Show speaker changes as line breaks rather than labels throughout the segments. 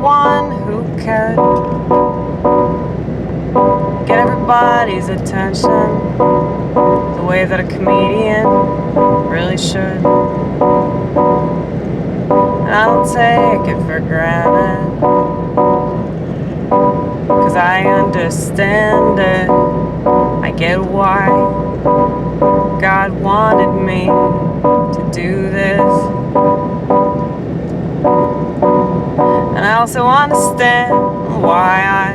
one who could get everybody's attention the way that a comedian really should. And I don't take it for granted, 'cause I understand it. I get why God wanted me to do this. And I also understand why I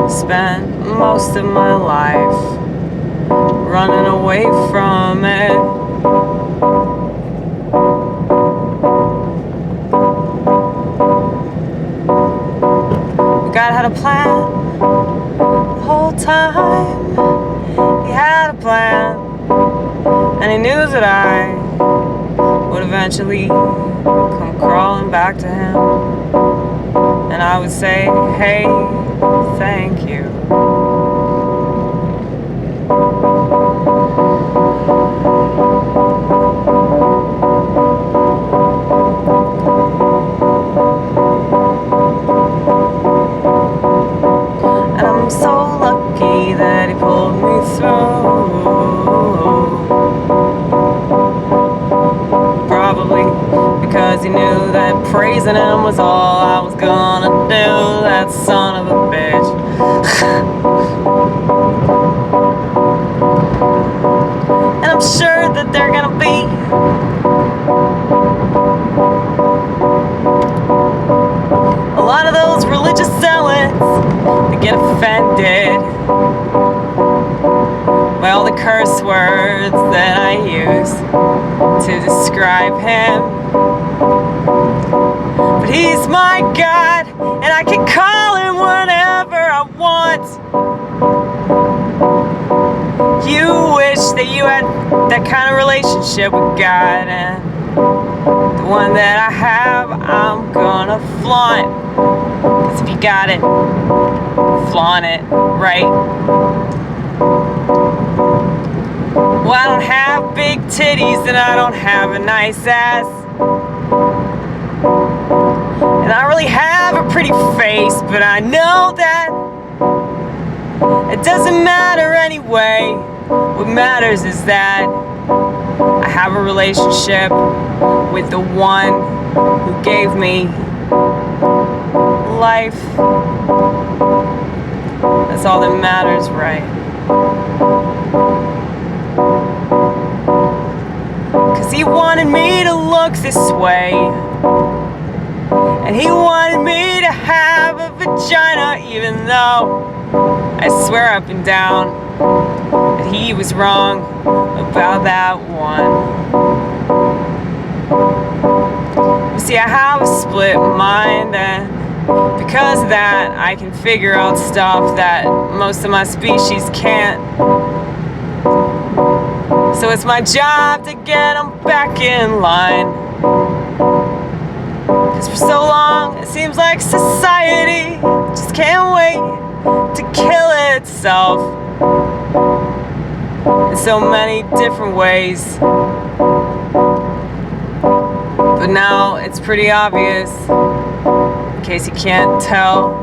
spent most of my life running away from it. God had a plan the whole time. He had a plan, and he knew that I would eventually come crawling back to him, and I would say, hey, thank you. And I'm so lucky that he pulled me through. Probably because he knew that praising him was all I was gonna do. That son of a bitch. And I'm sure that they're gonna be a lot of those religious zealots that get offended by all the curse words that I use to describe him. But he's my God, and I can call him whenever I want. You wish that you had that kind of relationship with God, and the one that I have, I'm gonna flaunt. 'Cause if you got it, flaunt it, right? Well, I don't have big titties and I don't have a nice ass, and I really have a pretty face, but I know that it doesn't matter anyway. What matters is that I have a relationship with the one who gave me life. That's all that matters, right? 'Cause he wanted me to look this way, and he wanted me to have a vagina, even though I swear up and down that he was wrong about that one. You see, I have a split mind, and because of that, I can figure out stuff that most of my species can't. So it's my job to get them back in line. 'Cause for so long, it seems like society just can't wait to kill itself in so many different ways. But now it's pretty obvious, in case you can't tell.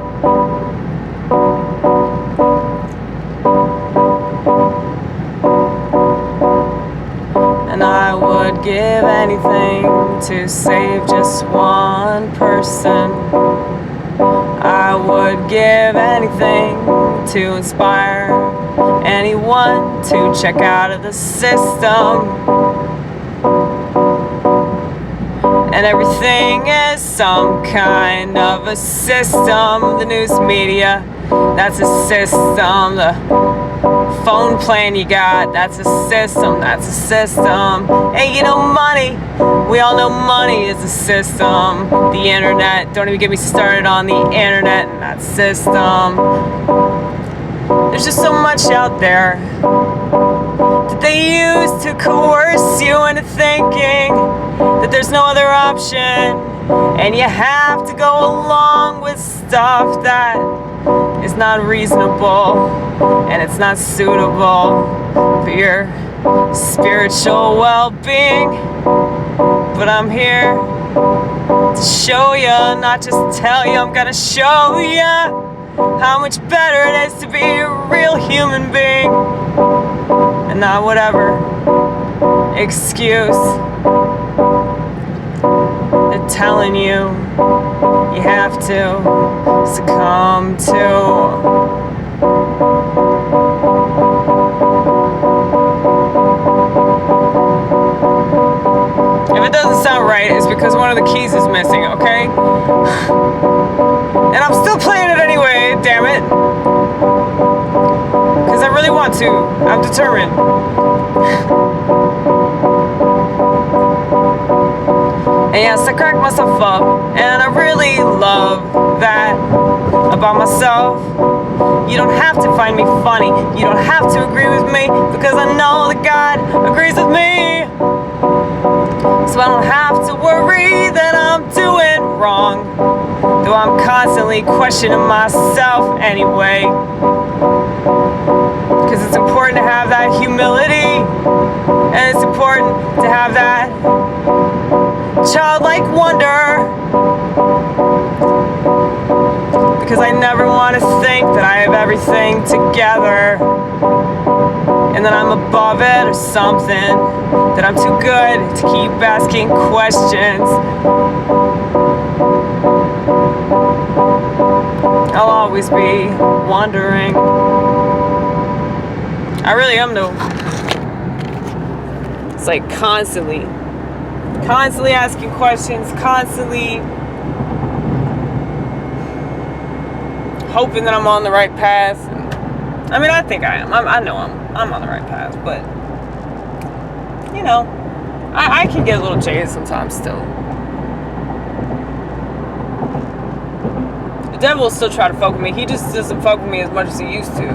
And I would give anything to save just one person. I would give anything to inspire anyone to check out of the system. And everything is some kind of a system. The news media, that's a system. The phone plan you got, that's a system, that's a system. Hey, you know money, we all know money is a system. The internet, don't even get me started on the internet and that system. There's just so much out there that they use to coerce you into thinking that there's no other option, and you have to go along with stuff that is not reasonable and it's not suitable for your spiritual well-being. But I'm here to show ya, not just tell you. I'm gonna show ya how much better it is to be a real human being and not whatever excuse they're telling you you have to succumb to. If it doesn't sound right, it's because one of the keys is missing, okay? And I'm still playing it anyway, damn it. Because I really want to. I'm determined. And yes, I crack myself up, and I really love that about myself. You don't have to find me funny. You don't have to agree with me, because I know that God agrees with me. So I don't have to worry that I'm doing wrong, though I'm constantly questioning myself anyway. Because it's important to have that humility, and it's important to have that childlike wonder, because I never want to think that I have everything together and that I'm above it or something, that I'm too good to keep asking questions. I'll always be wondering. I really am though. It's like constantly asking questions, constantly hoping that I'm on the right path. And, I mean, I think I am. I know I'm on the right path, but you know, I can get a little jaded sometimes still. The devil will still try to fuck with me. He just doesn't fuck with me as much as he used to,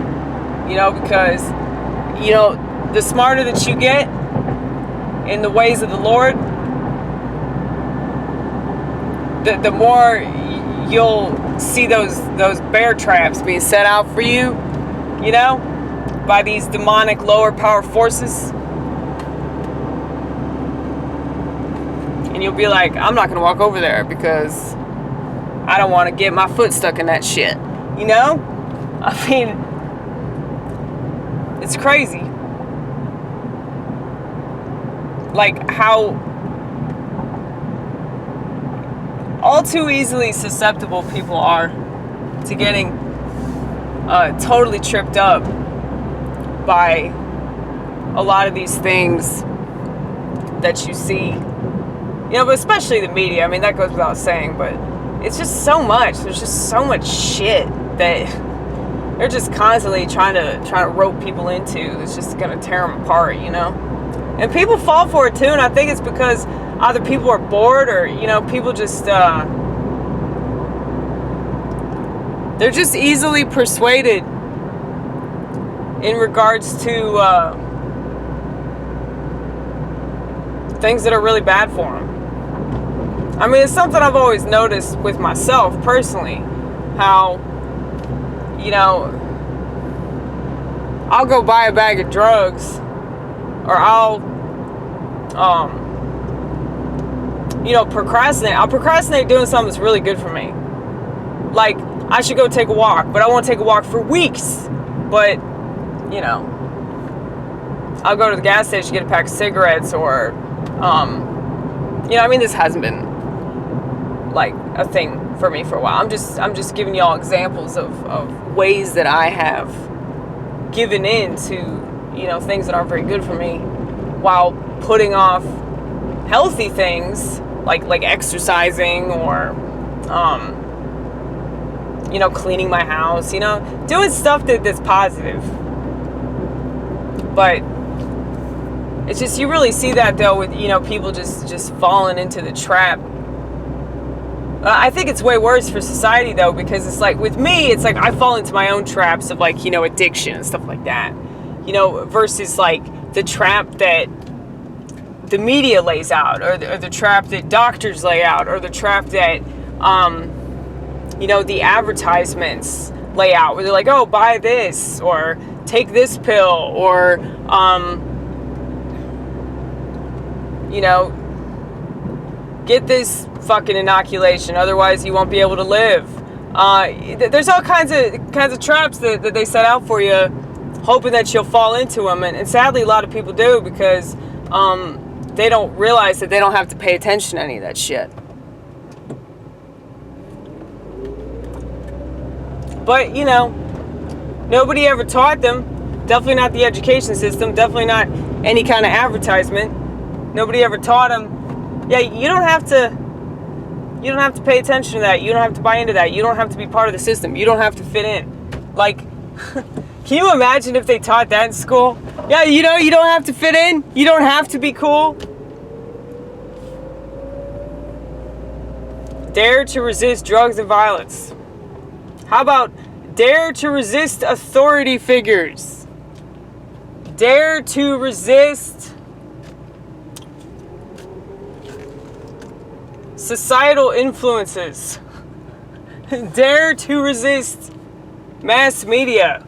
you know, because, you know, the smarter that you get in the ways of the Lord, the more you'll see those bear traps being set out for you, you know, by these demonic lower power forces. And you'll be like, I'm not going to walk over there because I don't want to get my foot stuck in that shit, you know? I mean, it's crazy. Like how all too easily susceptible people are to getting totally tripped up by a lot of these things that you see, you know, but especially the media. I mean, that goes without saying, but it's just so much. There's just so much shit that they're just constantly trying to rope people into. It's just gonna tear them apart, you know. And people fall for it too, and I think it's because either people are bored or, you know, people just they're just easily persuaded in regards to things that are really bad for them. I mean, it's something I've always noticed with myself personally, how, you know, I'll go buy a bag of drugs, or I'll you know, procrastinate. I'll procrastinate doing something that's really good for me. Like, I should go take a walk, but I won't take a walk for weeks. But, you know, I'll go to the gas station, get a pack of cigarettes, or, you know, I mean, this hasn't been like a thing for me for a while. I'm just giving y'all examples of ways that I have given in to, you know, things that aren't very good for me, while putting off healthy things like exercising, or you know, cleaning my house, you know, doing stuff that's positive. But it's just, you really see that though with, you know, people just falling into the trap. I think it's way worse for society though, because it's like, with me, it's like I fall into my own traps of, like, you know, addiction and stuff like that, you know, versus like the trap that the media lays out, or the trap that doctors lay out, or the trap that you know, the advertisements lay out, where they're like, oh, buy this, or take this pill, or you know, get this fucking inoculation, otherwise you won't be able to live. There's all kinds of traps that they set out for you, hoping that you'll fall into them, and sadly a lot of people do, because they don't realize that they don't have to pay attention to any of that shit. But, you know, nobody ever taught them. Definitely not the education system. Definitely not any kind of advertisement. Nobody ever taught them. Yeah, you don't have to pay attention to that. You don't have to buy into that. You don't have to be part of the system. You don't have to fit in. Like, can you imagine if they taught that in school? Yeah, you know, you don't have to fit in. You don't have to be cool. Dare to resist drugs and violence. How about dare to resist authority figures? Dare to resist societal influences. Dare to resist mass media.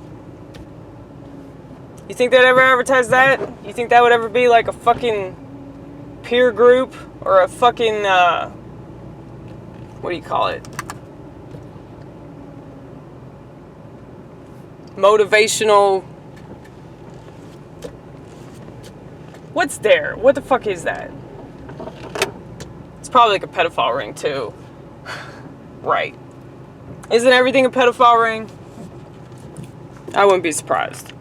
You think they'd ever advertise that? You think that would ever be like a fucking peer group or a fucking, what do you call it? Motivational. What's there? What the fuck is that? It's probably like a pedophile ring too. Right. Isn't everything a pedophile ring? I wouldn't be surprised.